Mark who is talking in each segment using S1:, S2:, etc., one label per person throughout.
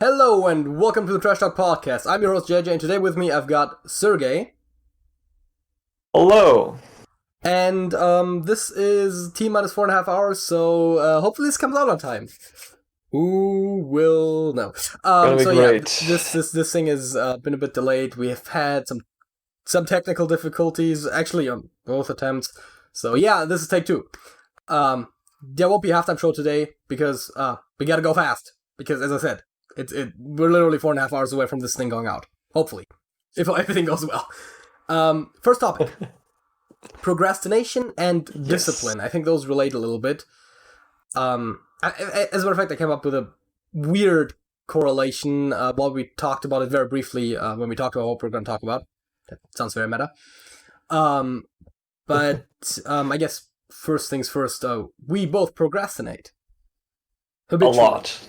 S1: Hello and welcome to the Trash Talk Podcast. I'm your host JJ, and today with me I've got Sergej.
S2: Hello.
S1: And this is T minus 4.5 hours, so hopefully this comes out on time. Who will know?
S2: Gonna be great.
S1: Yeah, this thing has been a bit delayed. We have had some technical difficulties, actually on both attempts. So yeah, this is take two. There won't be a halftime show today because we gotta go fast. Because as I said, we're literally 4.5 hours away from this thing going out. Hopefully, if everything goes well. First topic: procrastination and discipline.
S2: Yes.
S1: I think those relate a little bit. As a matter of fact, I came up with a weird correlation while we talked about it very briefly when we talked about what we're going to talk about. That sounds very meta. But I guess first things first, we both procrastinate. Habitually.
S2: A lot.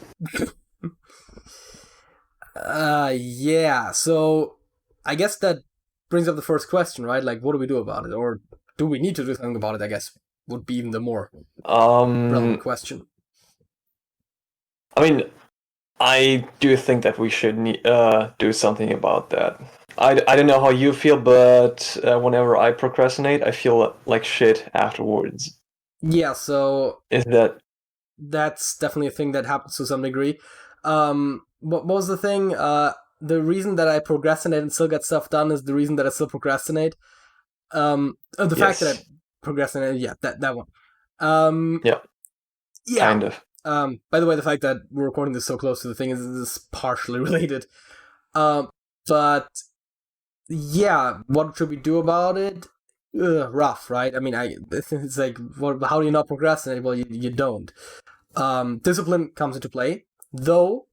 S1: Yeah, so I guess that brings up the first question, right? Like, what do we do about it? Or do we need to do something about it, I guess, would be even the more relevant question.
S2: I mean, I do think that we should do something about that. I don't know how you feel, but whenever I procrastinate, I feel like shit afterwards.
S1: Yeah, so that's definitely a thing that happens to some degree. What was the thing? The reason that I procrastinate and still get stuff done is the reason that I still procrastinate. The fact that I procrastinate, yeah, that one.
S2: Yeah. Kind of.
S1: By the way, the fact that we're recording this so close to the thing is partially related. But yeah, what should we do about it? Rough, right? I mean, it's like, how do you not procrastinate? Well, you don't. Discipline comes into play, though.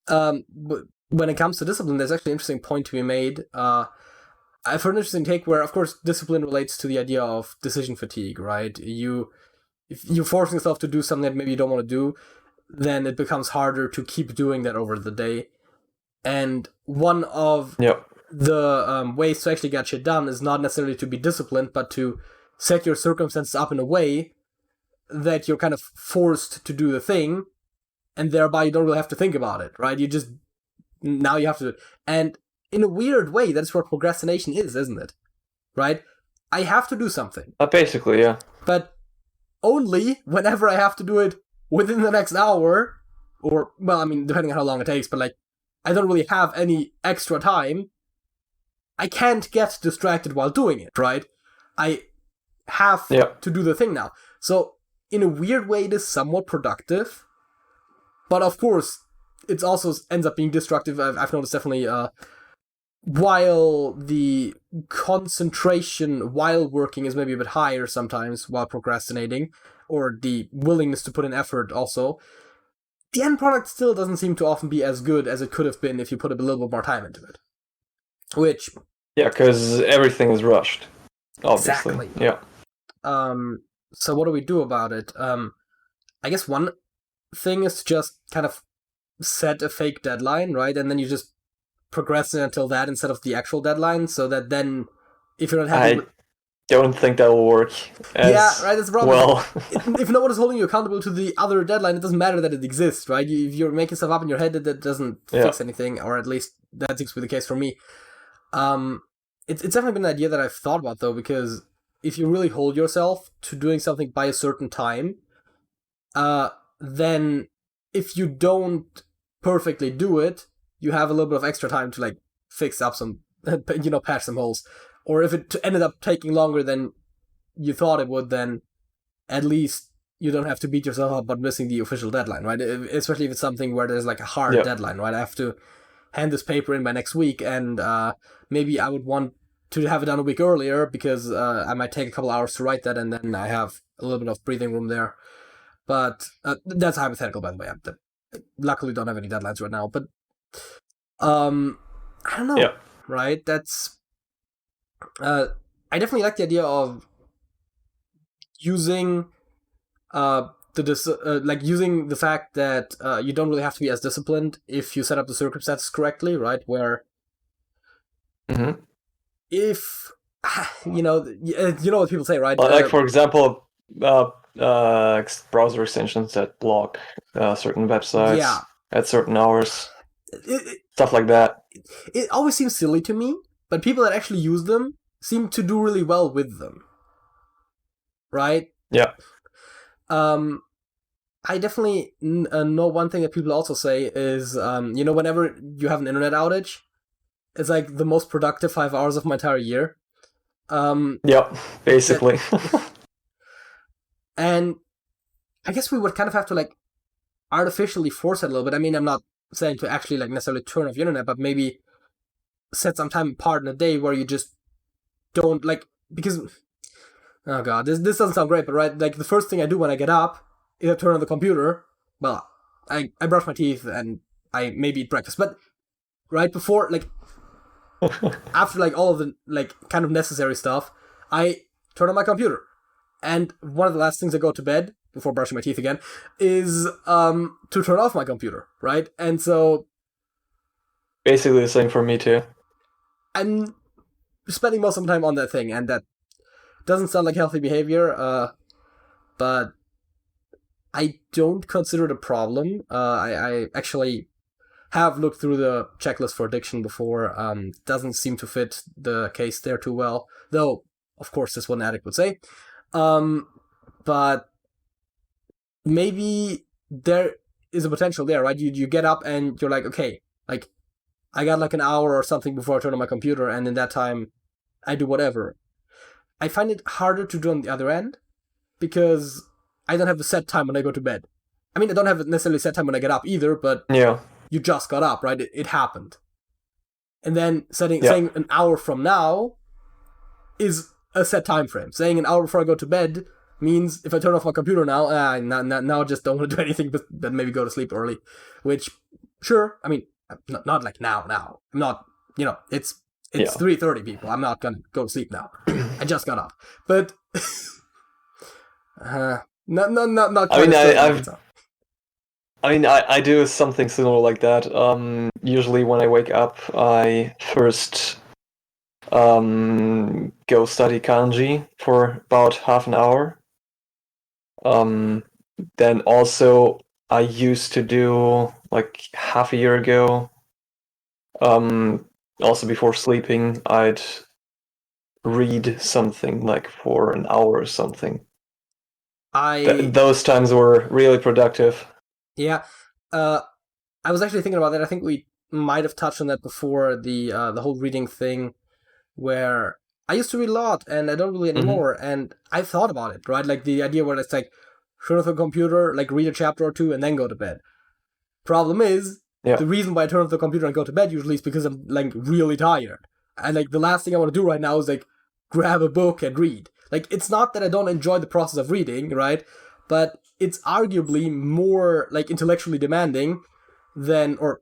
S1: When it comes to discipline, there's actually an interesting point to be made. I've heard an interesting take where, of course, discipline relates to the idea of decision fatigue, right? If you're forcing yourself to do something that maybe you don't want to do, then it becomes harder to keep doing that over the day. And one of the ways to actually get shit done is not necessarily to be disciplined, but to set your circumstances up in a way that you're kind of forced to do the thing, and thereby you don't really have to think about it, right? Now you have to. And in a weird way, that's what procrastination is, isn't it? Right? I have to do something.
S2: Basically, yeah.
S1: But only whenever I have to do it within the next hour, or, well, I mean, depending on how long it takes, but like, I don't really have any extra time. I can't get distracted while doing it, right? I have to do the thing now. So, in a weird way, it is somewhat productive. But of course, it also ends up being destructive. I've noticed definitely, while the concentration while working is maybe a bit higher sometimes while procrastinating, or the willingness to put in effort also, the end product still doesn't seem to often be as good as it could have been if you put a little bit more time into it. Which...
S2: Yeah, because everything is rushed, obviously.
S1: Exactly.
S2: Yeah.
S1: So what do we do about it? I guess one thing is to just kind of set a fake deadline, right? And then you just procrastinate until that instead of the actual deadline, so that then, if you're not happy...
S2: I don't think that will work
S1: yeah, right, that's the problem.
S2: Well.
S1: If no one is holding you accountable to the other deadline, it doesn't matter that it exists, right? If you're making stuff up in your head, that doesn't fix anything, or at least that seems to be the case for me. It's definitely been an idea that I've thought about, though, because if you really hold yourself to doing something by a certain time, then if you don't perfectly do it, you have a little bit of extra time to, like, fix up some, patch some holes. Or if it ended up taking longer than you thought it would, then at least you don't have to beat yourself up about missing the official deadline, right? Especially if it's something where there's, like, a hard deadline, right? I have to hand this paper in by next week, and maybe I would want to have it done a week earlier because I might take a couple hours to write that, and then I have a little bit of breathing room there. But that's hypothetical, by the way. I luckily don't have any deadlines right now. But I don't know, right? That's I definitely like the idea of using using the fact that you don't really have to be as disciplined if you set up the circumstances correctly, right? Where if you know what people say, right?
S2: Like for example, browser extensions that block certain websites at certain hours. stuff like that.
S1: It always seems silly to me, but people that actually use them seem to do really well with them. Right?
S2: Yeah.
S1: I definitely know one thing that people also say is, whenever you have an internet outage, it's like the most productive 5 hours of my entire year.
S2: Yep, basically.
S1: And I guess we would kind of have to like artificially force it a little bit. I mean, I'm not saying to actually like necessarily turn off your internet, but maybe set some time apart in a day where you just don't like, because, oh god, this doesn't sound great, but right, like the first thing I do when I get up is I turn on the computer. Well, I brush my teeth and I maybe eat breakfast, but right before, like, after like all of the like kind of necessary stuff, I turn on my computer. And one of the last things I go to bed before brushing my teeth again is to turn off my computer, right? And so
S2: basically the same for me too.
S1: I'm spending most of my time on that thing, and that doesn't sound like healthy behavior, but I don't consider it a problem. I actually have looked through the checklist for addiction before. Doesn't seem to fit the case there too well, though, of course, this is what an addict would say. But maybe there is a potential there, right? You get up and you're like, okay, like, I got like an hour or something before I turn on my computer, and in that time, I do whatever. I find it harder to do on the other end, because I don't have a set time when I go to bed. I mean, I don't have a necessarily set time when I get up either, but
S2: yeah,
S1: you just got up, right? It happened. And then saying an hour from now is a set time frame. Saying an hour before I go to bed means if I turn off my computer now, now I just don't want to do anything but maybe go to sleep early. Which, sure, I mean, not like now. I'm not, it's 3:30, people. I'm not gonna go to sleep now. I just got up. But not.
S2: I do something similar like that. Usually when I wake up, I first go study kanji for about half an hour. Then also I used to do, like half a year ago, also before sleeping, I'd read something like for an hour or something. Those times were really productive.
S1: Yeah. I was actually thinking about that. I think we might have touched on that before, the whole reading thing, where I used to read a lot and I don't really anymore. Mm-hmm. And I've thought about it, right? Like the idea where it's like, turn off the computer, like read a chapter or two and then go to bed. Problem is, the reason why I turn off the computer and go to bed usually is because I'm like really tired. And like the last thing I want to do right now is like grab a book and read. Like, it's not that I don't enjoy the process of reading, right? But it's arguably more like intellectually demanding than, or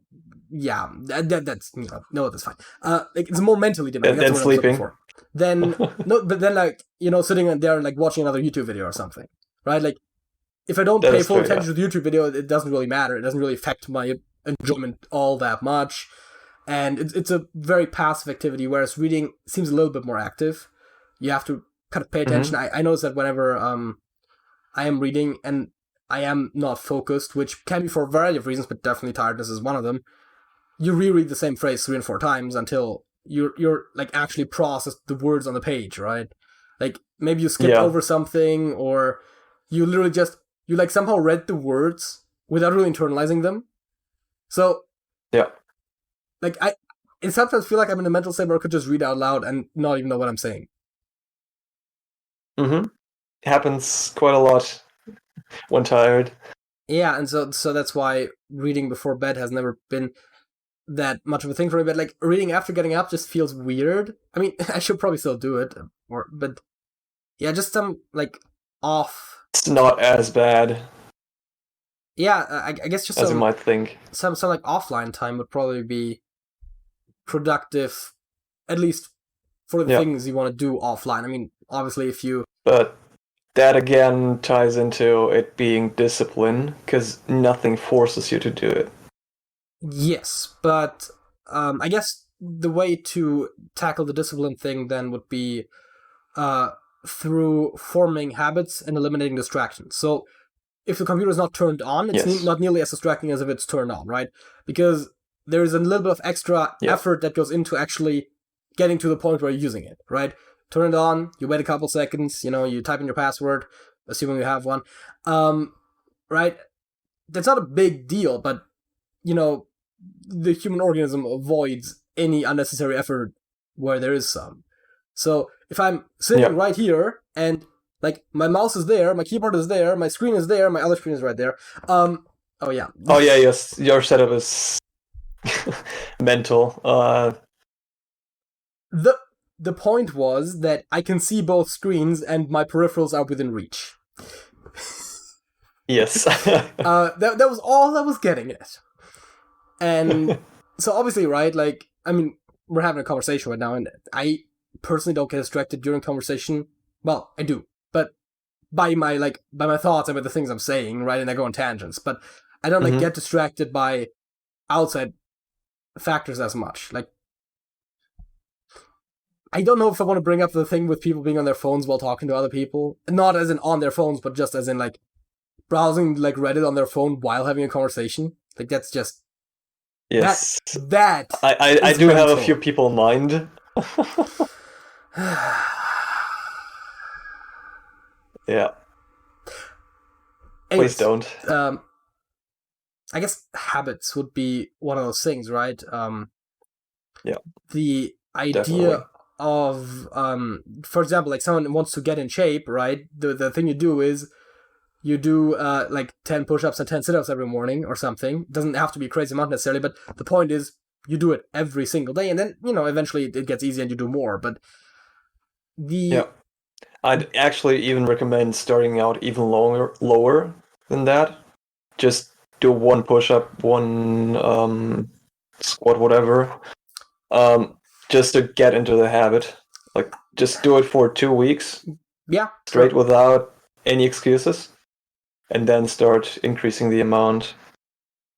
S1: yeah, that's that's fine. Like, it's more mentally demanding.
S2: Than sleeping.
S1: Then like, sitting there and like watching another YouTube video or something, right? Like, if I don't pay full attention to the YouTube video, it doesn't really matter. It doesn't really affect my enjoyment all that much, and it's a very passive activity. Whereas reading seems a little bit more active. You have to kind of pay attention. Mm-hmm. I notice that whenever I am reading and I am not focused, which can be for a variety of reasons, but definitely tiredness is one of them, you reread the same phrase 3 and 4 times until you're like actually process the words on the page, right? Like, maybe you skipped over something, or you literally just, you like somehow read the words without really internalizing them. So, like, I sometimes feel like I'm in a mental state where I could just read out loud and not even know what I'm saying.
S2: Mm-hmm. It happens quite a lot when tired.
S1: Yeah, and so that's why reading before bed has never been that much of a thing for me. But like, reading after getting up just feels weird. I mean, I should probably still do it, but yeah, just some like off.
S2: It's not as bad.
S1: Yeah, I guess just
S2: as you might think.
S1: Some like offline time would probably be productive, at least for the things you want to do offline. I mean, obviously, if you.
S2: But that again ties into it being discipline, because nothing forces you to do it.
S1: Yes, but I guess the way to tackle the discipline thing then would be through forming habits and eliminating distractions. So if the computer is not turned on, it's not nearly as distracting as if it's turned on, right? Because there is a little bit of extra
S2: Yeah.
S1: effort that goes into actually getting to the point where you're using it, right? Turn it on, you wait a couple seconds, you type in your password, assuming you have one, right? That's not a big deal, but, the human organism avoids any unnecessary effort where there is some. So if I'm sitting right here and like my mouse is there, my keyboard is there, my screen is there, my other screen is right there.
S2: Yes, your setup is mental.
S1: The point was that I can see both screens and my peripherals are within reach.
S2: Yes.
S1: That was all I was getting at. And so obviously, right, like, I mean, we're having a conversation right now, and I personally don't get distracted during conversation. Well, I do, but by my thoughts and by the things I'm saying, right, and I go on tangents, but I don't get distracted by outside factors as much. Like, I don't know if I want to bring up the thing with people being on their phones while talking to other people. Not as in on their phones, but just as in, like, browsing, like, Reddit on their phone while having a conversation. Like, that's just...
S2: Yes.
S1: I
S2: do have a few people in mind. Yeah.
S1: Anyways,
S2: Please don't.
S1: I guess habits would be one of those things, right?
S2: Yeah.
S1: The idea
S2: Definitely.
S1: of, for example, like someone wants to get in shape, right? The thing you do is you do like 10 push-ups and 10 sit-ups every morning or something. It doesn't have to be a crazy amount necessarily, but the point is you do it every single day, and then, eventually it gets easy and you do more. But
S2: I'd actually even recommend starting out even lower than that. Just do one push-up, one squat, whatever. Just to get into the habit. Like, just do it for 2 weeks.
S1: Yeah.
S2: Straight without any excuses. And then start increasing the amount.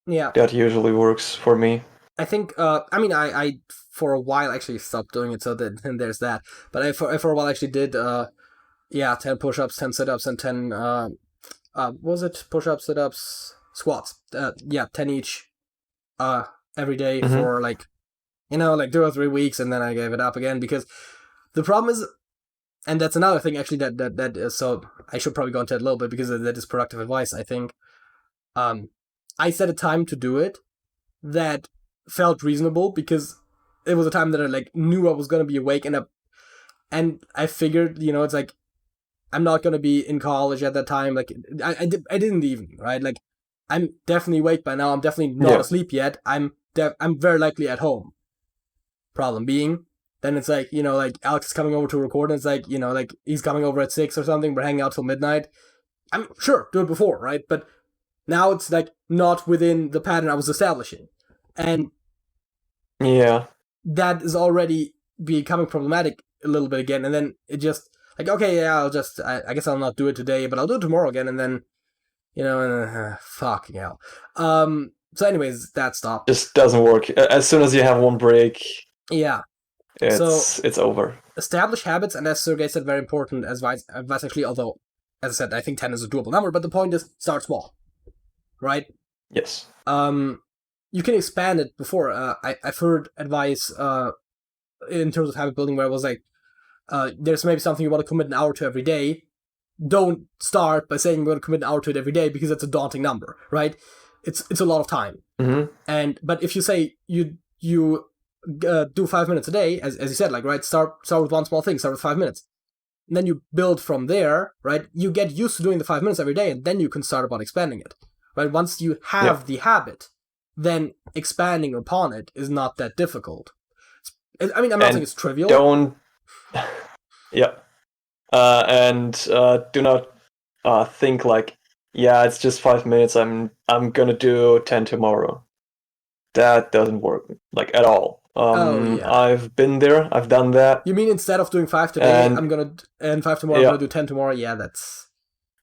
S1: Yeah.
S2: That usually works for me.
S1: I think, I for a while actually stopped doing it, so that, and there's that. But I for a while actually did, 10 push-ups, 10 sit-ups, and 10, what was it? Push-ups, sit-ups, squats. 10 each, every day for, like, 2 or 3 weeks, and then I gave it up again, because the problem is, and that's another thing, actually, that is, so I should probably go into it a little bit, because that is productive advice, I think. I set a time to do it that felt reasonable, because it was a time that I, like, knew I was going to be awake, and I figured, it's like, I'm not going to be in college at that time, like, I didn't even, right? Like, I'm definitely awake by now, I'm definitely not asleep yet, I'm very likely at home. Problem being, then it's like, like Alex is coming over to record, and it's like, like he's coming over at 6 or something, we're hanging out till midnight. I'm sure, do it before, right? But now it's like not within the pattern I was establishing. And that is already becoming problematic a little bit again. And then it just like, okay, yeah, I guess I'll not do it today, but I'll do it tomorrow again. And then, fucking hell. So anyways, that stopped.
S2: Just doesn't work. As soon as you have one break, it's over.
S1: Establish habits, and as Sergej said, very important advice actually, although, as I said, I think 10 is a doable number, but the point is, start small. Right?
S2: Yes.
S1: You can expand it before. I've heard advice in terms of habit building where it was like, there's maybe something you want to commit an hour to every day. Don't start by saying you're going to commit an hour to it every day, because that's a daunting number, right? It's a lot of time. But if you say you do 5 minutes a day, as you said, like, right, start with one small thing, start with 5 minutes. And then you build from there, right? You get used to doing the 5 minutes every day, and then you can start about expanding it. Right? Once you have the habit, then expanding upon it is not that difficult. I mean, I'm not saying it's trivial.
S2: Don't... and do not think like, it's just 5 minutes, I'm gonna do 10 tomorrow. That doesn't work, like, at all. I've been there, I've done that.
S1: You mean instead of doing 5 today, and 5 tomorrow, I'm gonna do 10 tomorrow? Yeah, that's...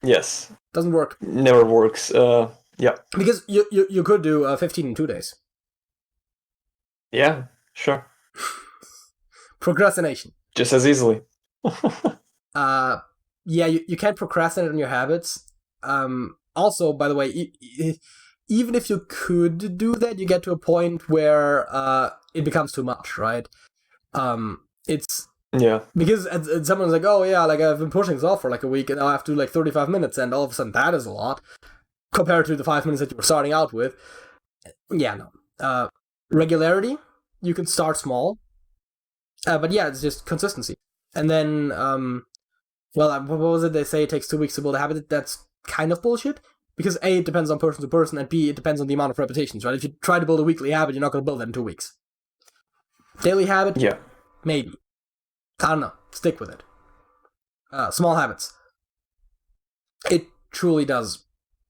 S2: Yes.
S1: Doesn't work.
S2: Never works.
S1: Because you could do 15 in 2 days.
S2: Yeah, sure.
S1: Procrastination.
S2: Just as easily.
S1: You can't procrastinate on your habits. Also, by the way, even if you could do that, you get to a point where it becomes too much, right? It's because someone's like, oh yeah, like I've been pushing this off for like a week, and now I have to do like 35 minutes, and all of a sudden that is a lot compared to the 5 minutes that you were starting out with. Yeah, no. Regularity, you can start small, but yeah, it's just consistency. And then, what was it they say? It takes 2 weeks to build a habit. That's kind of bullshit. Because A, it depends on person to person, and B, it depends on the amount of repetitions, right? If you try to build a weekly habit, you're not going to build that in 2 weeks. Daily habit?
S2: Yeah.
S1: Maybe. I don't know. Stick with it. Small habits. It truly does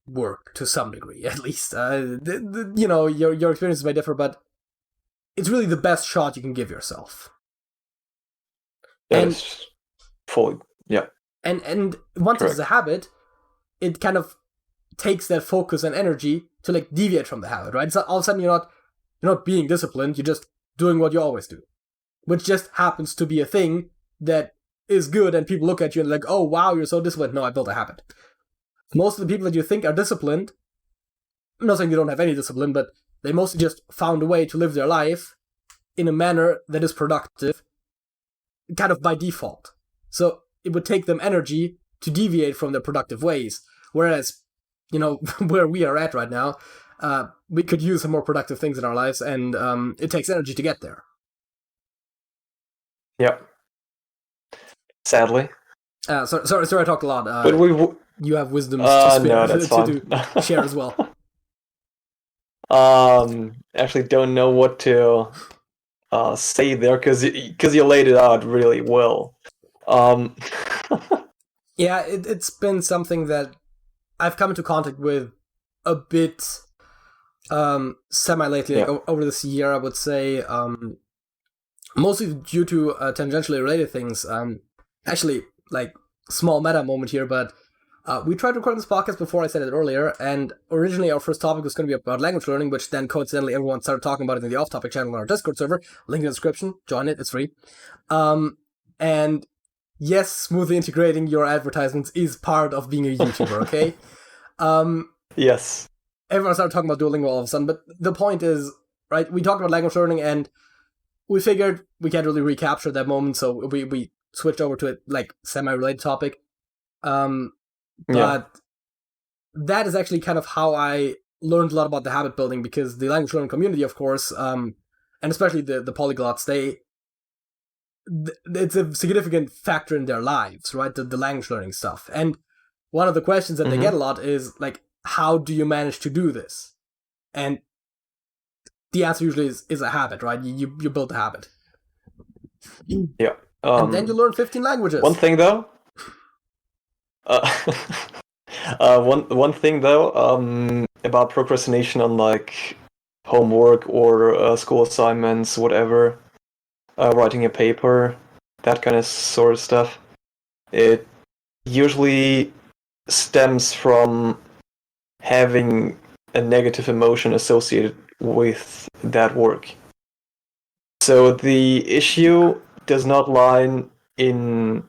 S1: work to some degree, at least. Your experiences may differ, but it's really the best shot you can give yourself.
S2: That is fully, yeah.
S1: And once it's a habit, it kind of takes that focus and energy to like deviate from the habit, right? It's not, all of a sudden you're not being disciplined, you're just doing what you always do, which just happens to be a thing that is good, and people look at you and like, oh wow, you're so disciplined. No, I built a habit. Most of the people that you think are disciplined, I'm not saying they don't have any discipline, but they mostly just found a way to live their life in a manner that is productive, kind of by default. So it would take them energy to deviate from their productive ways, whereas where we are at right now, we could use some more productive things in our lives, and it takes energy to get there.
S2: Yeah. Sadly.
S1: Sorry, I talked a lot.
S2: But
S1: you have wisdoms to spare,
S2: no, that's fine.
S1: to share as well.
S2: Actually don't know what to say there, because you laid it out really well.
S1: Yeah, it's been something that I've come into contact with a bit semi-lately, like over this year, I would say, mostly due to tangentially related things. Actually, like, small meta moment here, but we tried recording this podcast before, I said it earlier, and originally our first topic was going to be about language learning, which then coincidentally everyone started talking about it in the off-topic channel on our Discord server. Link in the description, join it, it's free. And yes, smoothly integrating your advertisements is part of being a YouTuber, okay?
S2: Yes.
S1: Everyone started talking about Duolingo all of a sudden, but the point is, right, we talked about language learning, and we figured we can't really recapture that moment, so we switched over to a, like, semi-related topic. But that is actually kind of how I learned a lot about the habit building, because the language learning community, of course, and especially the polyglots, it's a significant factor in their lives, right? The language learning stuff. And one of the questions that they get a lot is, like, how do you manage to do this? And the answer usually is a habit, right? You build a habit.
S2: Yeah.
S1: And then you learn 15 languages.
S2: One thing, though... one thing though, about procrastination on like homework or school assignments, whatever, writing a paper, that kind of sort of stuff, it usually stems from having a negative emotion associated with that work. So the issue does not lie in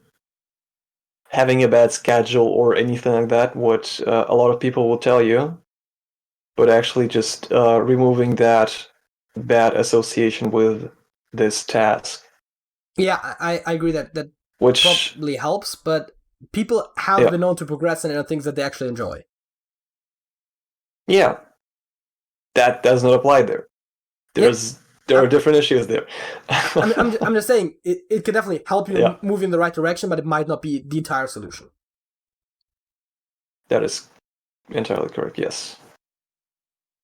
S2: having a bad schedule or anything like that, what a lot of people will tell you, but actually just removing that bad association with this task.
S1: Yeah, I agree that
S2: which
S1: probably helps, but people have been known to procrastinate on things that they actually enjoy.
S2: Yeah, that does not apply there. There are different issues there.
S1: I'm just saying, it could definitely help you move in the right direction, but it might not be the entire solution.
S2: That is entirely correct, yes.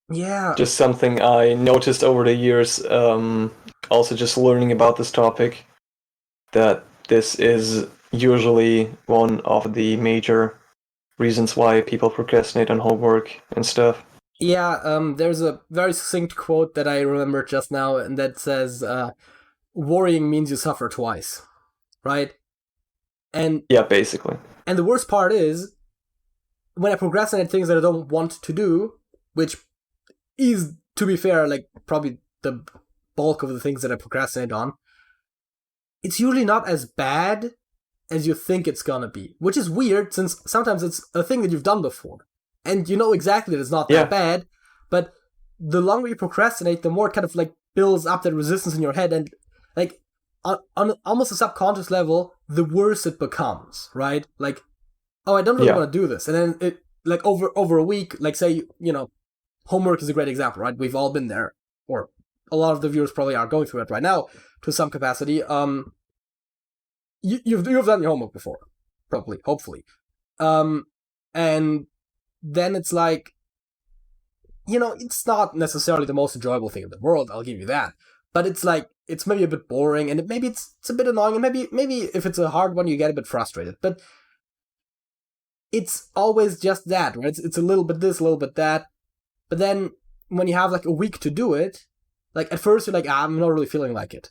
S1: Yeah.
S2: Just something I noticed over the years, also just learning about this topic, that this is usually one of the major reasons why people procrastinate on homework and stuff.
S1: Yeah, there's a very succinct quote that I remember just now, and that says, worrying means you suffer twice, right? And yeah,
S2: basically.
S1: And the worst part is, when I procrastinate things that I don't want to do, which is, to be fair, like, probably the bulk of the things that I procrastinate on, it's usually not as bad as you think it's gonna be, which is weird, since sometimes it's a thing that you've done before. And you know exactly that it's not that bad, But the longer you procrastinate, the more it kind of like builds up that resistance in your head, and like on almost a subconscious level, the worse it becomes, right? Like, oh, I don't really want to do this, and then it like over a week, like say homework is a great example, right? We've all been there, or a lot of the viewers probably are going through it right now to some capacity. You've done your homework before, probably, hopefully, and then it's like, it's not necessarily the most enjoyable thing in the world, I'll give you that, but it's like, it's maybe a bit boring, and maybe it's a bit annoying, and maybe if it's a hard one, you get a bit frustrated, but it's always just that, right? It's a little bit this, a little bit that, but then when you have like a week to do it, like at first you're like, I'm not really feeling like it,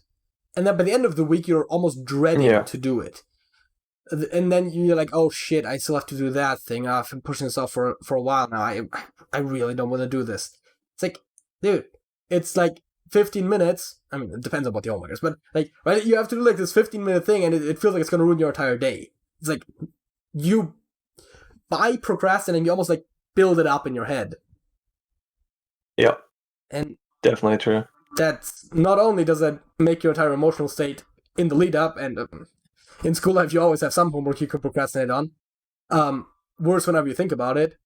S1: and then by the end of the week you're almost dreading to do it, and then you're like, oh shit, I still have to do that thing. I've been pushing this off for a while now. I really don't want to do this. It's like, dude, it's like 15 minutes. I mean, it depends on what the homework is, but like, right, you have to do like this 15-minute thing, and it feels like it's going to ruin your entire day. It's like, by procrastinating, you almost like build it up in your head.
S2: Yeah.
S1: And
S2: definitely true.
S1: That's not only does that make your entire emotional state in the lead up, and in school life you always have some homework you could procrastinate on, worse whenever you think about it,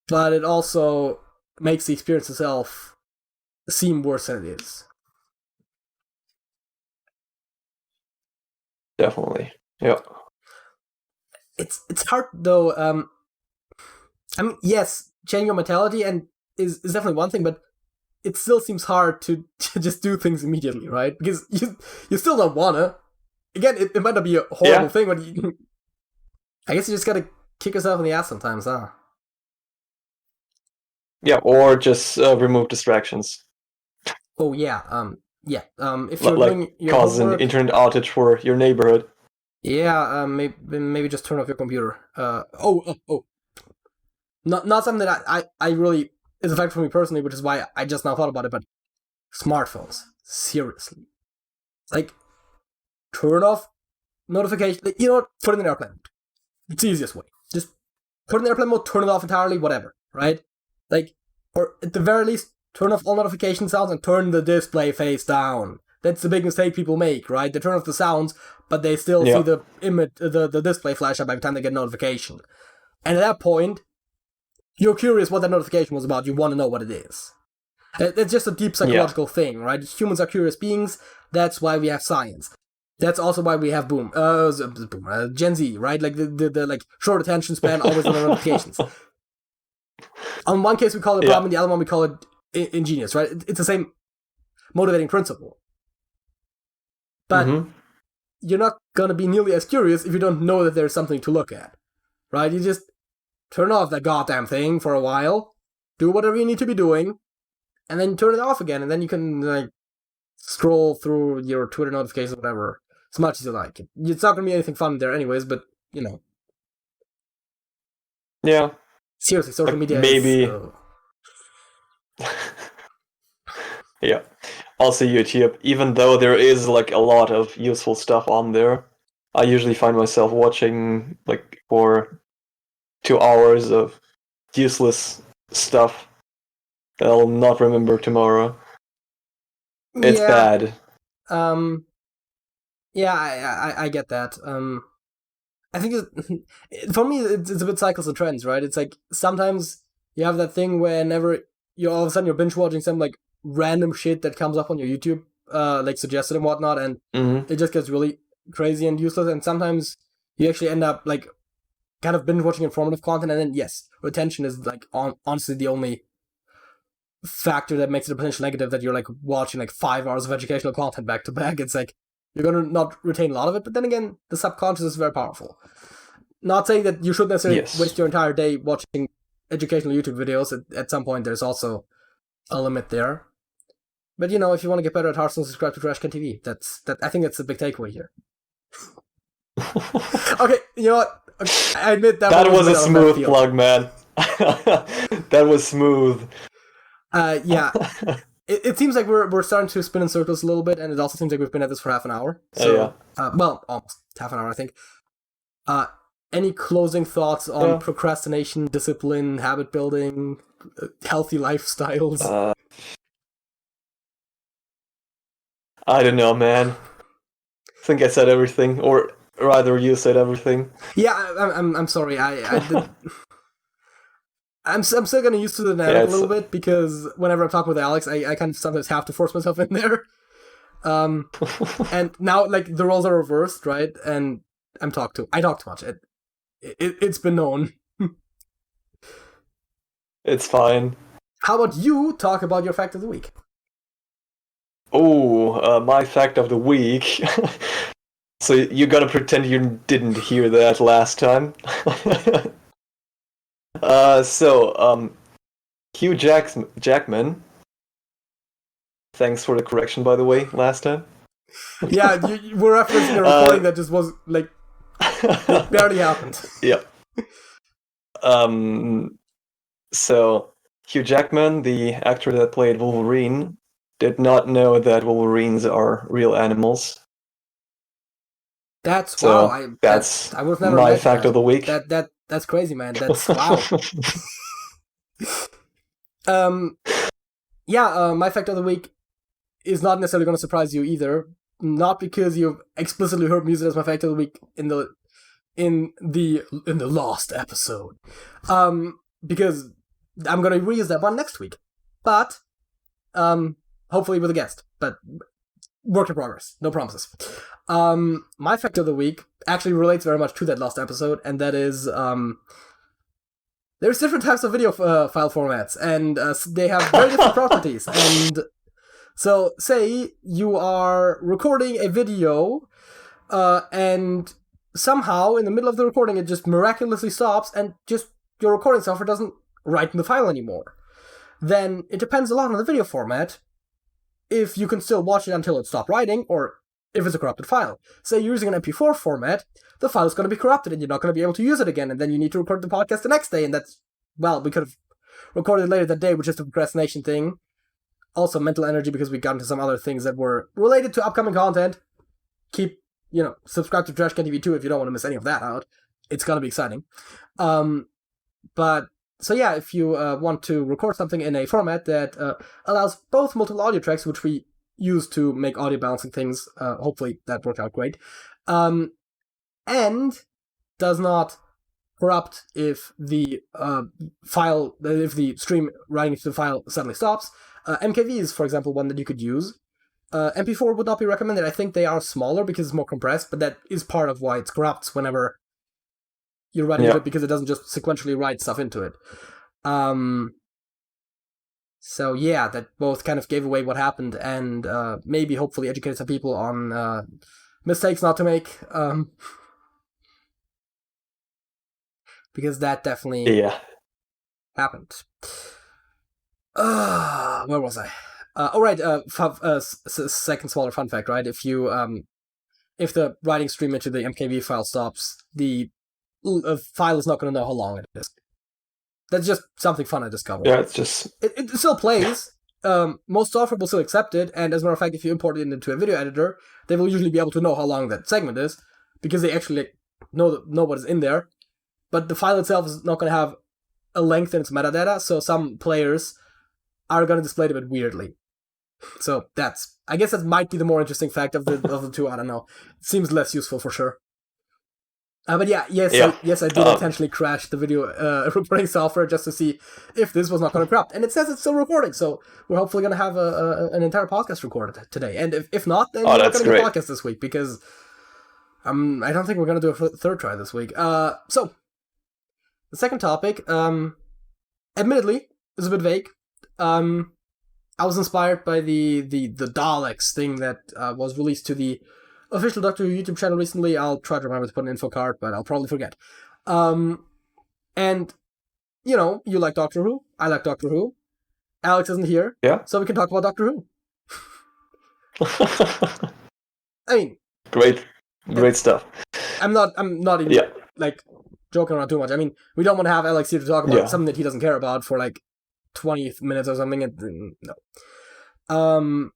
S1: but it also makes the experience itself seem worse than it is.
S2: Definitely. Yeah.
S1: It's hard though. I mean, yes, changing your mentality and is definitely one thing, but it still seems hard to just do things immediately, right? Because you still don't wanna. Again, it might not be a horrible thing, but I guess you just gotta kick yourself in the ass sometimes, huh?
S2: Yeah, or just remove distractions.
S1: Oh yeah, if you're
S2: like
S1: doing your
S2: cause
S1: homework,
S2: an internet outage for your neighborhood.
S1: Yeah, maybe just turn off your computer. Not something that I really is a factor for me personally, which is why I just now thought about it. But smartphones, seriously, like turn off notifications. Like, put it in airplane mode. It's the easiest way. Just put it in airplane mode, turn it off entirely, whatever. Right? Like, or at the very least, turn off all notification sounds and turn the display face down. That's the big mistake people make, right? They turn off the sounds, but they still see the image, the display flash up by the time they get a notification. And at that point, you're curious what that notification was about. You want to know what it is. It's just a deep psychological thing, right? Humans are curious beings. That's why we have science. That's also why we have Gen Z, right? Like the like short attention span, always on the notifications. On one case we call it a problem, in the other one we call it ingenious, right? It's the same motivating principle. But you're not going to be nearly as curious if you don't know that there's something to look at, right? You just turn off that goddamn thing for a while, do whatever you need to be doing, and then turn it off again, and then you can like scroll through your Twitter notifications, whatever, as much as you like. It's not going to be anything fun there anyways, but,
S2: Yeah.
S1: Seriously, social media
S2: maybe...
S1: is...
S2: Yeah. Also YouTube, even though there is like a lot of useful stuff on there, I usually find myself watching like for 2 hours of useless stuff that I'll not remember tomorrow. It's bad.
S1: Yeah, I get that. I think for me it's a bit cycles and trends, right? It's like sometimes you have that thing whenever all of a sudden you're binge watching some like random shit that comes up on your YouTube, like suggested and whatnot, and it just gets really crazy and useless. And sometimes you actually end up like kind of binge watching informative content, and then yes, retention is like honestly the only factor that makes it a potential negative, that you're like watching like 5 hours of educational content back to back. It's like you're gonna not retain a lot of it, but then again, the subconscious is very powerful. Not saying that you should necessarily waste your entire day watching educational YouTube videos. At some point, there's also a limit there. But if you want to get better at Hearthstone, subscribe to TrashcanTV. I think that's the big takeaway here. Okay, you know what? I admit that
S2: was a smooth plug, man. That was smooth.
S1: Yeah. It seems like we're starting to spin in circles a little bit, and it also seems like we've been at this for half an hour. So, well, almost half an hour, I think. Any closing thoughts on procrastination, discipline, habit building, healthy lifestyles.
S2: I don't know, man. I think I said everything, or rather, you said everything.
S1: Yeah, I'm sorry. I'm still getting used to the dynamic a little bit, because whenever I'm talking with Alex, I kind of sometimes have to force myself in there. And now, like, the roles are reversed, right? And I talk too much. It's been known.
S2: It's fine.
S1: How about you talk about your fact of the week?
S2: Oh, my fact of the week. So you gotta pretend you didn't hear that last time. Hugh Jackman. Thanks for the correction, by the way, last time.
S1: Yeah, we're referencing a recording that just was, like, it barely happened.
S2: Yep. So, Hugh Jackman, the actor that played Wolverine, did not know that Wolverines are real animals.
S1: That's
S2: So,
S1: wow.
S2: that's
S1: I would have never
S2: my
S1: imagined
S2: fact
S1: that.
S2: of the week.
S1: That's crazy, man. That's wow. My fact of the week is not necessarily going to surprise you either. Not because you've explicitly heard me use it as my fact of the week in the last episode. Because I'm going to reuse that one next week. But hopefully with a guest. But work in progress. No promises. My fact of the week actually relates very much to that last episode, and that is there's different types of video file formats, and they have very different properties. And so, say you are recording a video, and somehow in the middle of the recording it just miraculously stops, and just your recording software doesn't write in the file anymore. Then it depends a lot on the video format, if you can still watch it until it stopped writing, or if it's a corrupted file. Say you're using an MP4 format, the file is going to be corrupted and you're not going to be able to use it again, and then you need to record the podcast the next day, and that's, well, we could have recorded later that day, which is the procrastination thing. Also mental energy, because we got into some other things that were related to upcoming content. Keep, subscribe to TrashcanTV too if you don't want to miss any of that out. It's going to be exciting. So yeah, if you want to record something in a format that allows both multiple audio tracks, which we use to make audio balancing things, hopefully that worked out great, and does not corrupt if the stream writing to the file suddenly stops. MKV is, for example, one that you could use. MP4 would not be recommended. I think they are smaller because it's more compressed, but that is part of why it corrupts whenever you're writing it, because it doesn't just sequentially write stuff into it. So yeah, that both kind of gave away what happened, and maybe hopefully educated some people on mistakes not to make. Because that definitely happened. Where was I? Second smaller fun fact, right? If the writing stream into the MKV file stops, the file is not going to know how long it is. That's just something fun I discovered.
S2: Yeah, it's just...
S1: It still plays. Most software will still accept it, and as a matter of fact, if you import it into a video editor, they will usually be able to know how long that segment is, because they actually know what is in there. But the file itself is not going to have a length in its metadata, so some players are going to display it a bit weirdly. So I guess that might be the more interesting fact of the two. I don't know. It seems less useful for sure. But yes, I did intentionally crash the video recording software just to see if this was not going to corrupt. And it says it's still recording, so we're hopefully going to have an entire podcast recorded today. And if not, then we're not going to do a podcast this week, because I don't think we're going to do a third try this week. So, the second topic, admittedly, is a bit vague. I was inspired by the Daleks thing that was released to the official Doctor Who YouTube channel recently. I'll try to remember to put an info card, but I'll probably forget. And, you like Doctor Who, I like Doctor Who. Alex isn't here, so we can talk about Doctor Who. I mean... Great
S2: stuff.
S1: I'm not even, joking around too much. I mean, we don't want to have Alex here to talk about something that he doesn't care about for, 20 minutes or something. No.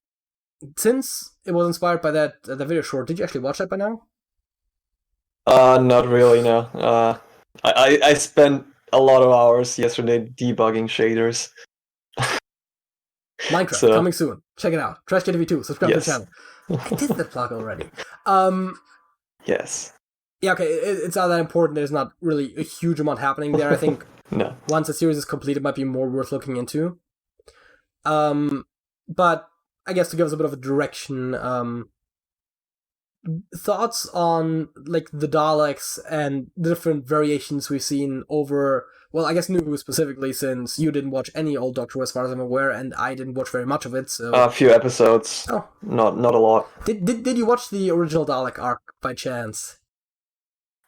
S1: Since it was inspired by the video short, did you actually watch that by now?
S2: Not really, no. I spent a lot of hours yesterday debugging shaders.
S1: Minecraft
S2: So-
S1: coming soon. Check it out. TrashcanTV 2. Subscribe to the
S2: Yes.
S1: channel. I did the plug already.
S2: Yes.
S1: Yeah, okay. It's not that important. There's not really a huge amount happening there. I think
S2: No.
S1: once the series is complete, it might be more worth looking into. But I guess to give us a bit of a direction, thoughts on like the Daleks and the different variations we've seen over. Well, I guess New Who specifically, since you didn't watch any old Doctor Who, as far as I'm aware, and I didn't watch very much of it. So
S2: A few episodes.
S1: Oh.
S2: Not a lot.
S1: Did you watch the original Dalek arc by chance?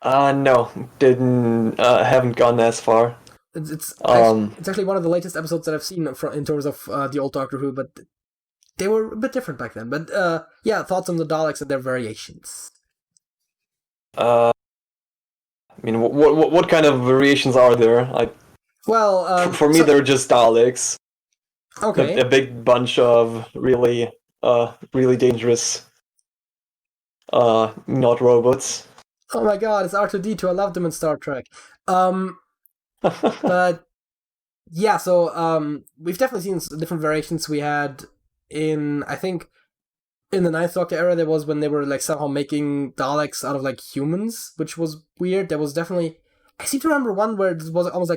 S2: No, didn't. Haven't gone as far.
S1: It's actually one of the latest episodes that I've seen in terms of the old Doctor Who, but they were a bit different back then. But yeah, thoughts on the Daleks and their variations.
S2: I mean, what kind of variations are there?
S1: Well,
S2: for me, they're just Daleks.
S1: Okay.
S2: A big bunch of really dangerous, not robots.
S1: Oh my god, it's R2D2. I loved them in Star Trek. But yeah, so we've definitely seen different variations. We had I think in the Ninth Doctor era, there was when they were like somehow making Daleks out of like humans, which was weird. There was definitely, I seem to remember one where it was almost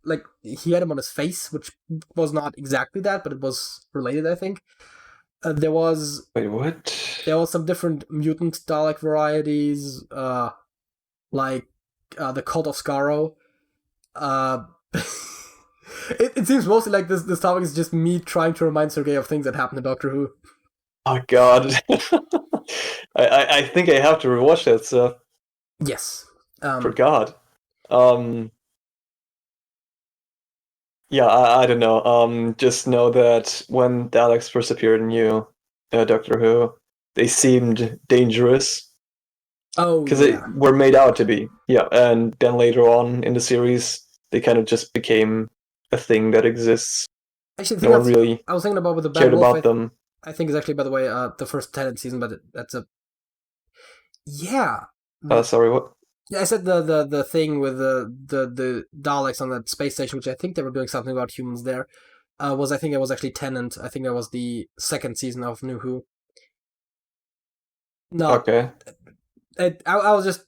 S1: like he had him on his face, which was not exactly that, but it was related, I think. There was
S2: Wait, what?
S1: There was some different mutant Dalek varieties, like the Cult of Skaro. It seems mostly like this topic is just me trying to remind Sergej of things that happened in Doctor Who.
S2: Oh god. I think I have to rewatch that stuff.
S1: Yes.
S2: Forgot. Yeah, I don't know. Just know that when Daleks first appeared in new Doctor Who, they seemed dangerous.
S1: Oh,
S2: because
S1: yeah.
S2: they were made out to be. Yeah, and then later on in the series, they kind of just became a thing that exists.
S1: Actually,
S2: No one really
S1: I was thinking about with the Bad
S2: cared
S1: Wolf.
S2: about them.
S1: I think is actually, by the way, the first Tennant season, but that's a yeah.
S2: Sorry, what?
S1: Yeah, I said the thing with the Daleks on that space station, which I think they were doing something about humans there. I think it was actually Tennant. I think that was the second season of New Who. No,
S2: Okay,
S1: I was just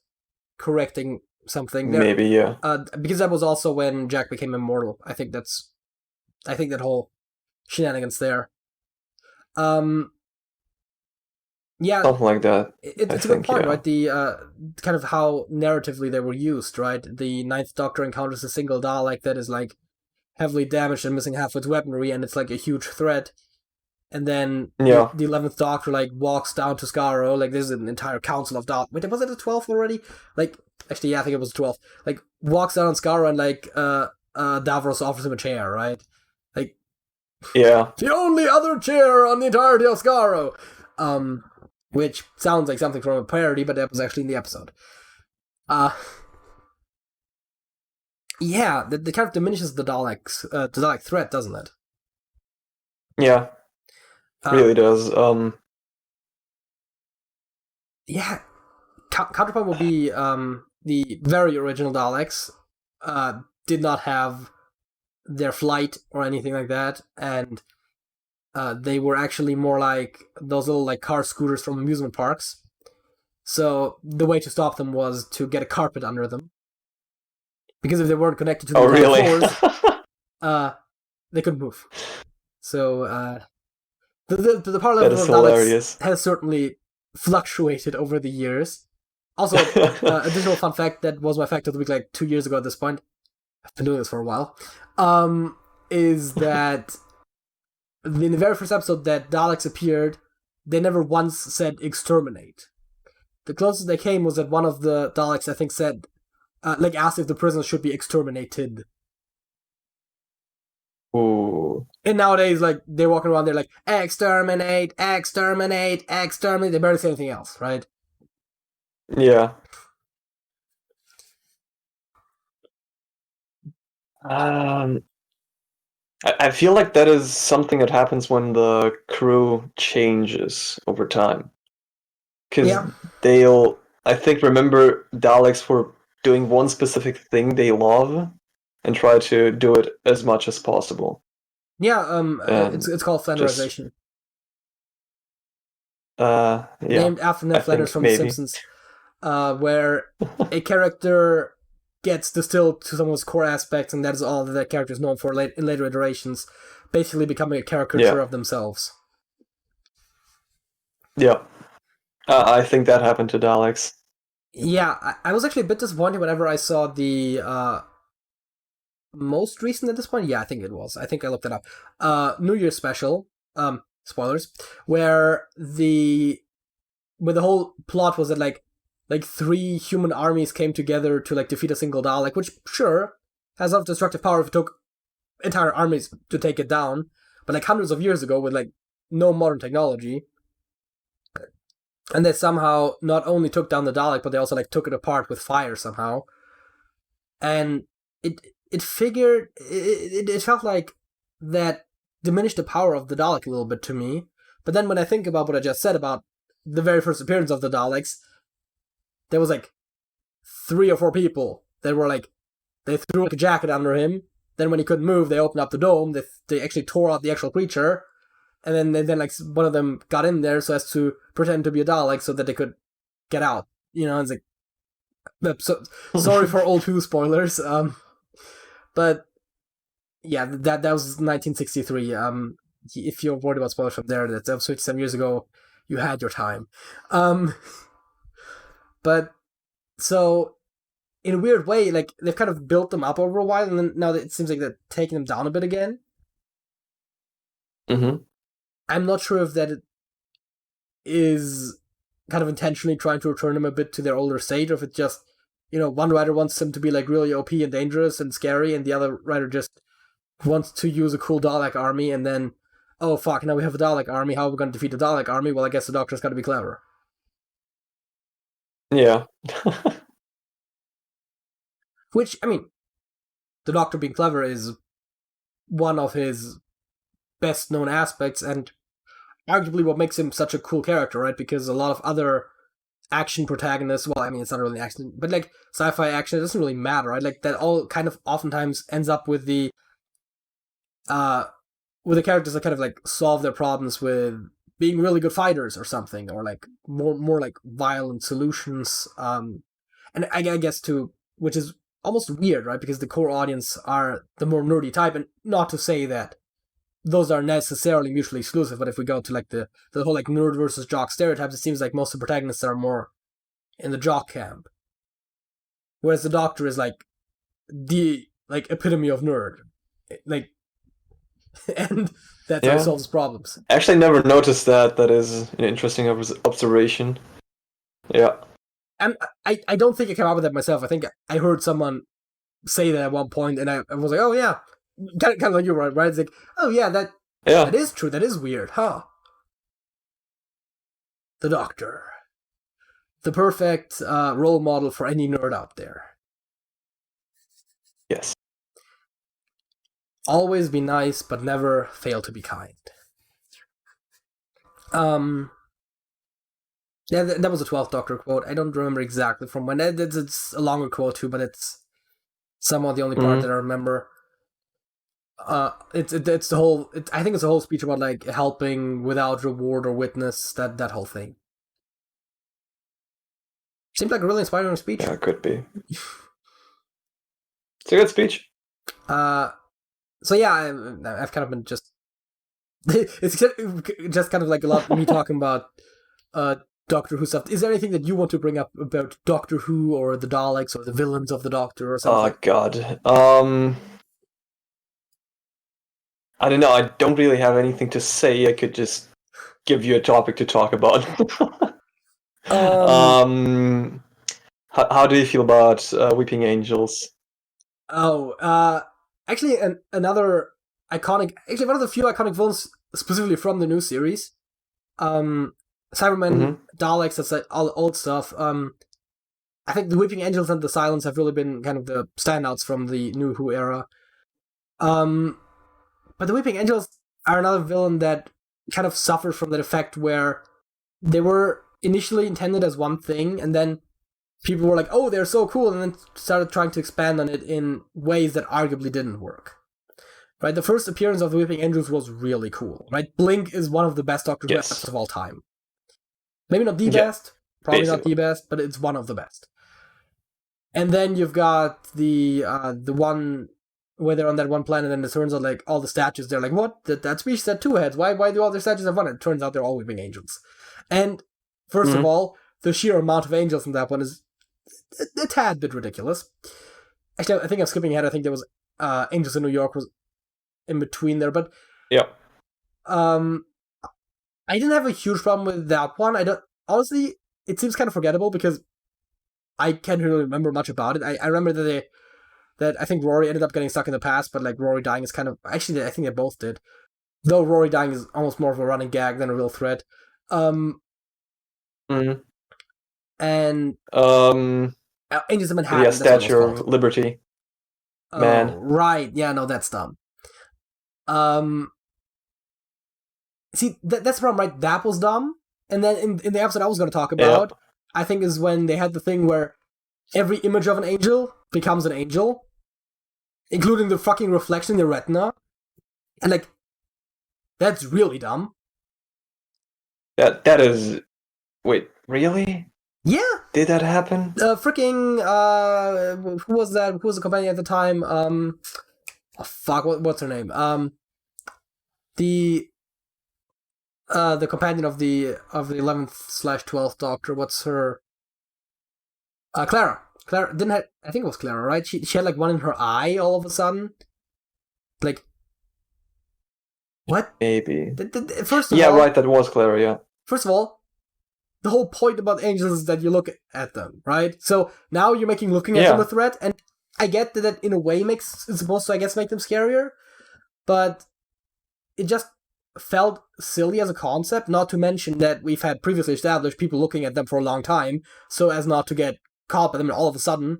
S1: correcting something there.
S2: maybe, yeah.
S1: Because that was also when Jack became immortal. I think that whole shenanigans there. Yeah,
S2: Something like that.
S1: it's a good point, right? The kind of how narratively they were used, right? The Ninth Doctor encounters a single Dalek that is like heavily damaged and missing half its weaponry, and it's like a huge threat. And then
S2: Yeah.
S1: the 11th Doctor like walks down to Skaro, like there's an entire council of Daleks. Wait, was it the 12th already? Like, actually, yeah, I think it was the 12th. Like, walks down on Skaro and like Davros offers him a chair, right? Like,
S2: Yeah.
S1: the only other chair on the entirety of Skaro. Which sounds like something from a parody, but that was actually in the episode. Yeah, that kind of diminishes the Dalek threat, doesn't it?
S2: Yeah. Really does.
S1: Yeah. Counterpoint would be the very original Daleks did not have their flight or anything like that, and they were actually more like those little like car scooters from amusement parks. So the way to stop them was to get a carpet under them, because if they weren't connected to the floors, they couldn't move. So the power level of Daleks has certainly fluctuated over the years. Also, additional fun fact that was my fact of the week like 2 years ago at this point. I've been doing this for a while. Is that in the very first episode that Daleks appeared, they never once said exterminate. The closest they came was that one of the Daleks, I think, said, asked if the prisoners should be exterminated.
S2: Ooh.
S1: And nowadays, like, they're walking around, they're like, exterminate, exterminate, exterminate. They barely say anything else, right?
S2: Yeah. I feel like that is something that happens when the crew changes over time. Because I think, remember, Daleks were doing one specific thing they love, and try to do it as much as possible.
S1: Yeah, it's called flanderization.
S2: Yeah.
S1: Named after Ned Flanders from The Simpsons, where a character gets distilled to some of its core aspects, and that is all that that character is known for in later iterations, basically becoming a caricature of themselves.
S2: Yeah. I think that happened to Daleks.
S1: Yeah, I was actually a bit disappointed whenever I saw the most recent at this point. Yeah, I think it was. I think I looked it up. New Year's special. Spoilers. Where the whole plot was that like 3 human armies came together to like defeat a single Dalek, which sure has a destructive power if it took entire armies to take it down, but like hundreds of years ago with like no modern technology. And they somehow not only took down the Dalek, but they also like took it apart with fire somehow. And it felt like that diminished the power of the Dalek a little bit to me. But then when I think about what I just said about the very first appearance of the Daleks, there was like 3 or 4 people that were like, they threw like a jacket under him. Then when he couldn't move, they opened up the dome. They actually tore out the actual creature. And then like one of them got in there so as to pretend to be a Dalek so that they could get out. You know, it's like, so, sorry for old Who spoilers. But yeah, that was 1963. If you're worried about spoilers from there, that was 57 years ago. You had your time. But so in a weird way, like they've kind of built them up over a while, and then now it seems like they're taking them down a bit again.
S2: Mm-hmm.
S1: I'm not sure if that is kind of intentionally trying to return them a bit to their older state, or if it's just, you know, one writer wants them to be like really OP and dangerous and scary, and the other writer just wants to use a cool Dalek army, and then, oh fuck, now we have a Dalek army, how are we going to defeat the Dalek army? Well, I guess the Doctor's got to be clever.
S2: Yeah.
S1: Which, I mean, the Doctor being clever is one of his best known aspects, and arguably what makes him such a cool character, right? Because a lot of other action protagonists, well, I mean, it's not really action, but like sci-fi action, it doesn't really matter, right? Like that all kind of oftentimes ends up with the characters that kind of like solve their problems with being really good fighters or something, or like more like violent solutions. And I guess too, which is almost weird, right? Because the core audience are the more nerdy type, and not to say that those are necessarily mutually exclusive, but if we go to like the whole like nerd versus jock stereotypes, it seems like most of the protagonists are more in the jock camp, whereas the Doctor is like the like epitome of nerd, like, and that's how he solves problems.
S2: I actually never noticed that. That is an interesting observation. Yeah.
S1: And I don't think I came up with that myself. I think I heard someone say that at one point, and I was like, oh yeah, kind of like you, right? It's like, oh yeah, that is true. That is weird, huh? The Doctor, the perfect role model for any nerd out there.
S2: Yes.
S1: Always be nice, but never fail to be kind. Yeah, that was a 12th Doctor quote. I don't remember exactly from when. It's a longer quote too, but it's somewhat the only part that I remember. It's the whole. I think it's a whole speech about like helping without reward or witness. That whole thing. Seemed like a really inspiring speech.
S2: Yeah, it could be. It's a good speech.
S1: So yeah, I've kind of been just. It's just kind of like a lot of me talking about Doctor Who stuff. Is there anything that you want to bring up about Doctor Who or the Daleks or the villains of the Doctor or something?
S2: Oh God. I don't know. I don't really have anything to say. I could just give you a topic to talk about. How do you feel about Weeping Angels?
S1: Oh, actually, another iconic. Actually, one of the few iconic villains, specifically from the new series. Cybermen, Daleks, that's like all old stuff. I think the Weeping Angels and the Silence have really been kind of the standouts from the New Who era. But the Weeping Angels are another villain that kind of suffered from that effect where they were initially intended as one thing, and then people were like, oh, they're so cool, and then started trying to expand on it in ways that arguably didn't work. Right, the first appearance of the Weeping Angels was really cool. Right, Blink is one of the best Doctor Who episodes of all time. Maybe not the best, probably not the best, but it's one of the best. And then you've got the one where they're on that one planet, and it turns out like all the statues, they're like, what? That species had 2 heads. Why do all their statues have 1? It turns out they're all Weeping Angels. And first of all, the sheer amount of angels in that one is a tad bit ridiculous. Actually, I think I'm skipping ahead. I think there was Angels in New York was in between there, but I didn't have a huge problem with that one. Honestly, it seems kind of forgettable because I can't really remember much about it. I remember that I think Rory ended up getting stuck in the past, but like Rory dying is kind of, actually I think they both did, though Rory dying is almost more of a running gag than a real threat. And Angels of Manhattan.
S2: Yeah, Statue of Liberty. Man.
S1: Right. Yeah, no, that's dumb. See, that's the problem, right? That was dumb. And then in the episode I was going to talk about, I think is when they had the thing where every image of an angel becomes an angel, including the fucking reflection in the retina. And like, that's really dumb.
S2: That is... Wait, really?
S1: Yeah.
S2: Did that happen?
S1: Freaking, who was that? Who was the companion at the time? What's her name? The companion of the 11th/12th Doctor. What's her? Clara. Clara didn't have. I think it was Clara, right? She had like one in her eye all of a sudden. Like, what?
S2: Maybe.
S1: First of all,
S2: right. That was Clara. Yeah.
S1: First of all, the whole point about angels is that you look at them, right? So now you're making looking at them a threat, and I get that in a way it's supposed to, I guess, make them scarier, but it just felt silly as a concept, not to mention that we've had previously established people looking at them for a long time, so as not to get caught by them, and all of a sudden,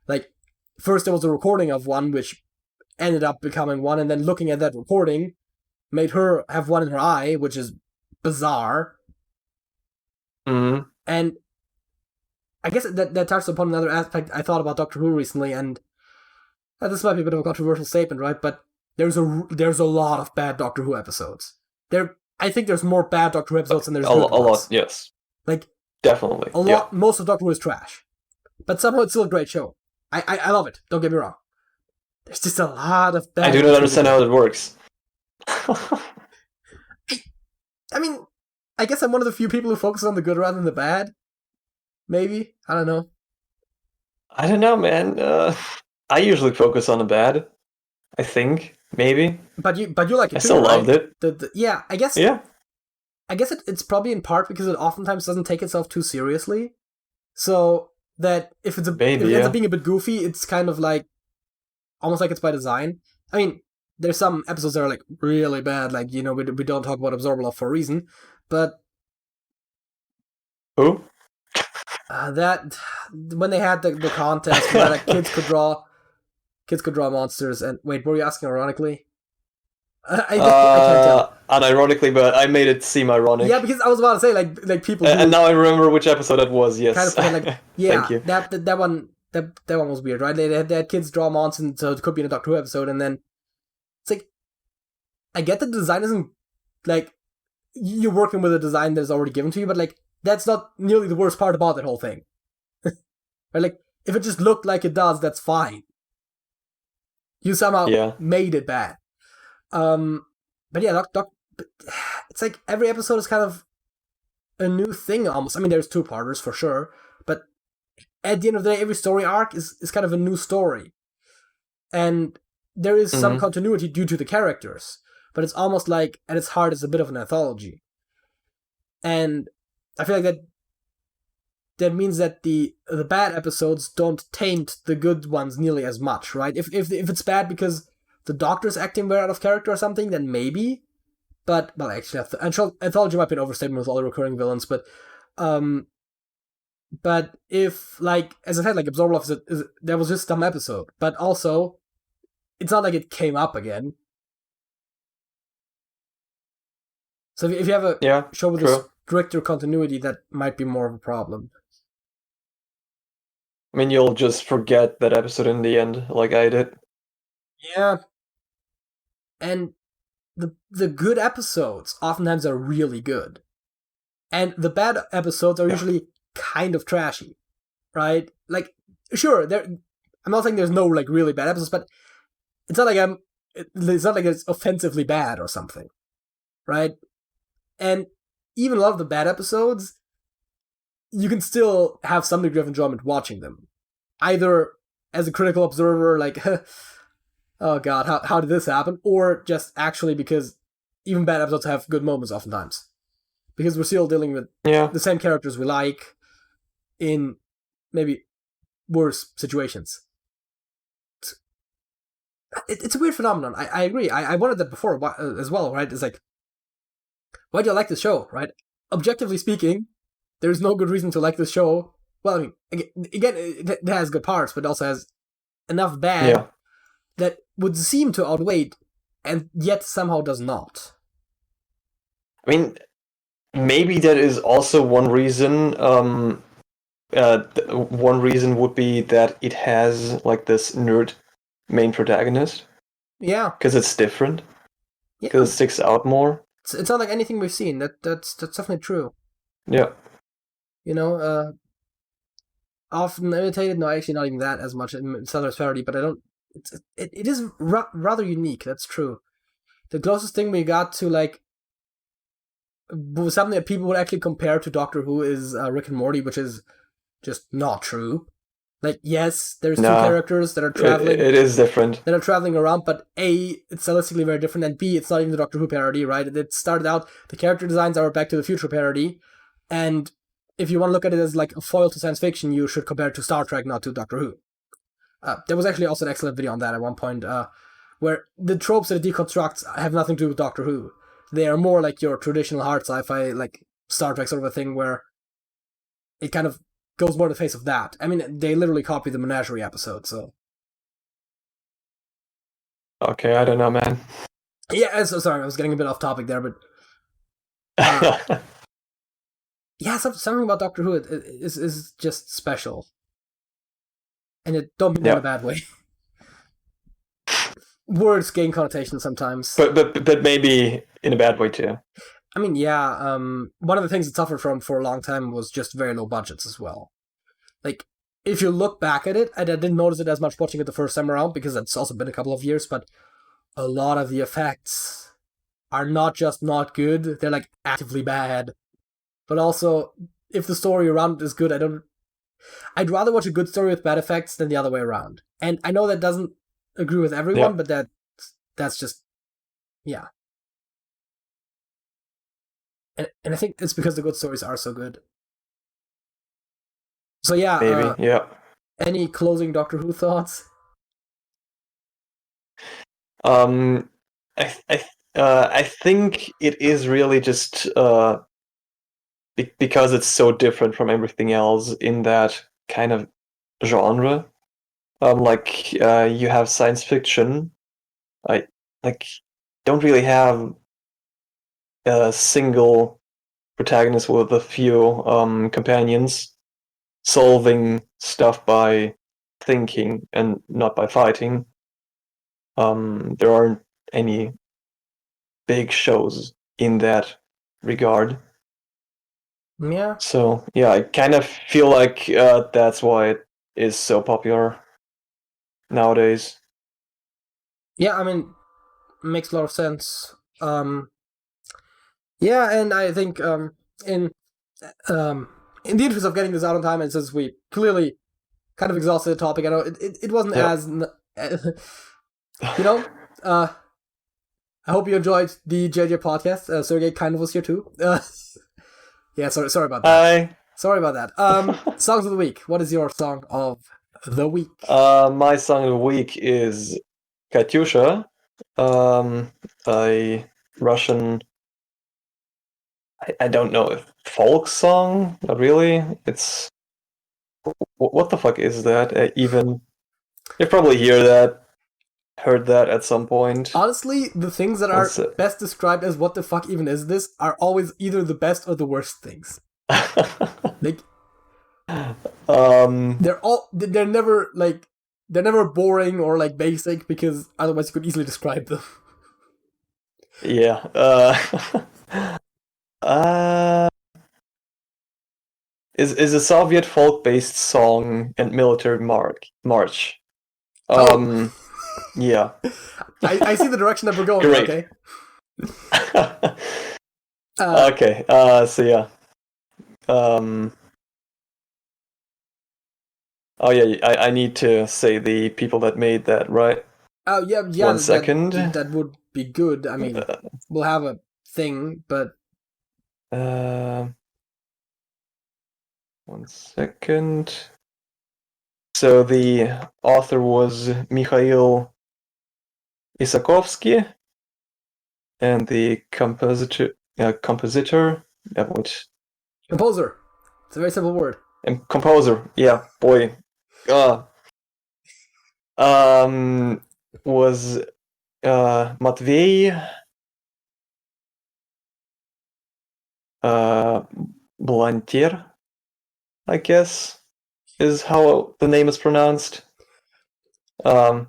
S1: like, first there was a recording of one, which ended up becoming one, and then looking at that recording made her have one in her eye, which is bizarre. And I guess that touches upon another aspect I thought about Doctor Who recently, and this might be a bit of a controversial statement, right? But there's a lot of bad Doctor Who episodes. I think there's more bad Doctor Who episodes than there's good ones.
S2: A lot, yes.
S1: Like,
S2: definitely.
S1: A lot. Most of Doctor Who is trash, but somehow it's still a great show. I love it. Don't get me wrong. There's just a lot of bad.
S2: I do not understand how it works.
S1: I mean, I guess I'm one of the few people who focus on the good rather than the bad. Maybe. I don't know.
S2: I don't know, man. I usually focus on the bad. I think. Maybe.
S1: But you like it too,
S2: I still loved it.
S1: Yeah, I guess.
S2: Yeah.
S1: I guess it's probably in part because it oftentimes doesn't take itself too seriously. So that if it ends up being a bit goofy, it's kind of like almost like it's by design. I mean, there's some episodes that are like really bad, like, you know, we don't talk about Absorbable for a reason, but
S2: who?
S1: That when they had the contest where like, kids could draw monsters, and wait, were you asking ironically? I can't tell.
S2: Unironically, but I made it seem ironic.
S1: Yeah, because I was about to say like people.
S2: And now I remember which episode that was. Yes.
S1: Kind of funny, like, yeah,
S2: thank you.
S1: That one was weird, right? They had kids draw monsters, so it could be in a Doctor Who episode, and then it's like, I get the design isn't like you're working with a design that's already given to you, but like that's not nearly the worst part about that whole thing. Right? Like, if it just looked like it does, that's fine. You somehow made it bad. But yeah, it's like every episode is kind of a new thing almost. I mean, there's 2-parters for sure, but at the end of the day, every story arc is kind of a new story. And there is some continuity due to the characters, but it's almost like, at its heart, it's a bit of an anthology. And I feel like that means that the bad episodes don't taint the good ones nearly as much, right? If it's bad because the Doctor's acting very out of character or something, then maybe. But, well, actually, anthology might be an overstatement with all the recurring villains, but if, like, as I said, like, Absorbable that was just some episode, but also, it's not like it came up again. So if you have a show with a stricter continuity, that might be more of a problem.
S2: I mean, you'll just forget that episode in the end, like I did.
S1: Yeah. And the good episodes oftentimes are really good. And the bad episodes are usually kind of trashy, right? Like, sure, I'm not saying there's no like really bad episodes, but it's not like it's offensively bad or something, right? And even a lot of the bad episodes, you can still have some degree of enjoyment watching them, either as a critical observer, like, oh god, how did this happen, or just actually because even bad episodes have good moments oftentimes, because we're still dealing with the same characters we like in maybe worse situations. It's a weird phenomenon. I agree. I wanted that before as well, right? It's like, why do you like this show, right? Objectively speaking, there's no good reason to like this show. Well, I mean, again, it has good parts, but it also has enough bad that would seem to outweigh, and yet somehow does not.
S2: I mean, maybe that is also one reason. One reason would be that it has like this nerd main protagonist.
S1: Yeah,
S2: because it's different. Because it sticks out more.
S1: It's not like anything we've seen. That's definitely true.
S2: Yeah.
S1: You know, often imitated. No, actually, not even that as much in Southern parody. But I don't. It is rather unique. That's true. The closest thing we got to like something that people would actually compare to Doctor Who is Rick and Morty, which is just not true. Like, yes, there's two characters that are traveling.
S2: It is different.
S1: That are traveling around, but A, it's stylistically very different, and B, it's not even the Doctor Who parody, right? It started out, the character designs are Back to the Future parody, and if you want to look at it as like a foil to science fiction, you should compare it to Star Trek, not to Doctor Who. There was actually also an excellent video on that at one point, where the tropes that it deconstructs have nothing to do with Doctor Who. They are more like your traditional hard sci-fi, like Star Trek sort of a thing, where it kind of goes more in the face of that. I mean, they literally copy the Menagerie episode, so.
S2: Okay, I don't know, man.
S1: Yeah, so sorry, I was getting a bit off topic there, but. Yeah, something about Doctor Who is just special. And it don't mean in a bad way. Words gain connotations sometimes.
S2: But maybe in a bad way too.
S1: I mean, yeah, one of the things it suffered from for a long time was just very low budgets as well. Like, if you look back at it, I didn't notice it as much watching it the first time around, because it's also been a couple of years, but a lot of the effects are not just not good, they're like actively bad. But also, if the story around it is good, I'd rather watch a good story with bad effects than the other way around. And I know that doesn't agree with everyone, but that's just, yeah. And I think it's because the good stories are so good. So yeah,
S2: maybe, yeah.
S1: Any closing Doctor Who thoughts?
S2: I think it is really just because it's so different from everything else in that kind of genre. Like you have science fiction. I don't really have a single protagonist with a few companions solving stuff by thinking and not by fighting. There aren't any big shows in that regard.
S1: Yeah.
S2: So yeah, I kind of feel like that's why it is so popular nowadays.
S1: Yeah, I mean, makes a lot of sense. Yeah, and I think in the interest of getting this out on time, and since we clearly kind of exhausted the topic, I know it wasn't as you know. I hope you enjoyed the JJ podcast. Sergej kind of was here too. Yeah, sorry about that.
S2: Hi.
S1: Sorry about that. Songs of the week. What is your song of the week?
S2: My song of the week is Katyusha, a Russian. I don't know if folk song. Not really. It's what the fuck is that? Even you probably heard that at some point.
S1: Honestly, the things that are best described as "what the fuck even is this" are always either the best or the worst things. Like, They're never boring or like basic, because otherwise you could easily describe them.
S2: Yeah. Uh, is a Soviet folk-based song and military march. Yeah.
S1: I see the direction that we're going.
S2: Great.
S1: Okay.
S2: Okay. So yeah. Oh yeah. I need to say the people that made that, right?
S1: Oh yeah.
S2: One second.
S1: That would be good. I mean, we'll have a thing, but
S2: 1 second. So the author was Mikhail Isakovsky, and the composer, which
S1: composer. It's a very simple word.
S2: and composer, yeah, boy, was Matvey Blantier, I guess, is how the name is pronounced. Yeah.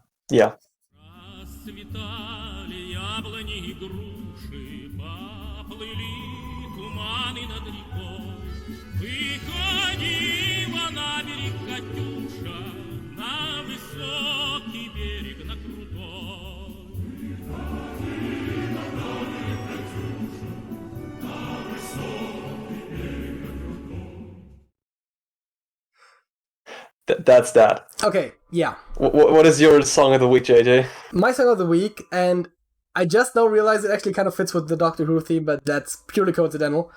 S2: That's that.
S1: Okay, yeah.
S2: What is your song of the week, JJ?
S1: My song of the week, and I just now realized it actually kind of fits with the Doctor Who theme, but that's purely coincidental,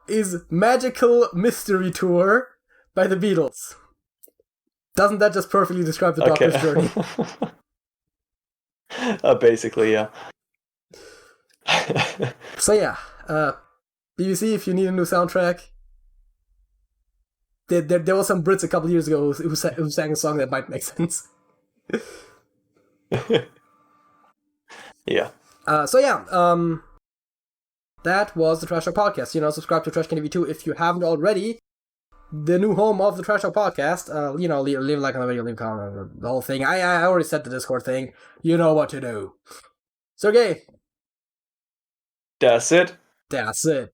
S1: is Magical Mystery Tour by the Beatles. Doesn't that just perfectly describe the Doctor's journey?
S2: Basically, yeah.
S1: So yeah, BBC, if you need a new soundtrack, there was some Brits a couple years ago who sang a song that might make sense.
S2: Yeah.
S1: So yeah, that was the Trash Talk Podcast. Subscribe to TrashcanTV too if you haven't already. The new home of the Trash Talk Podcast. Leave a like on the video, leave a comment, the whole thing. I already said the Discord thing. You know what to do. Sergej.
S2: That's it.
S1: That's it.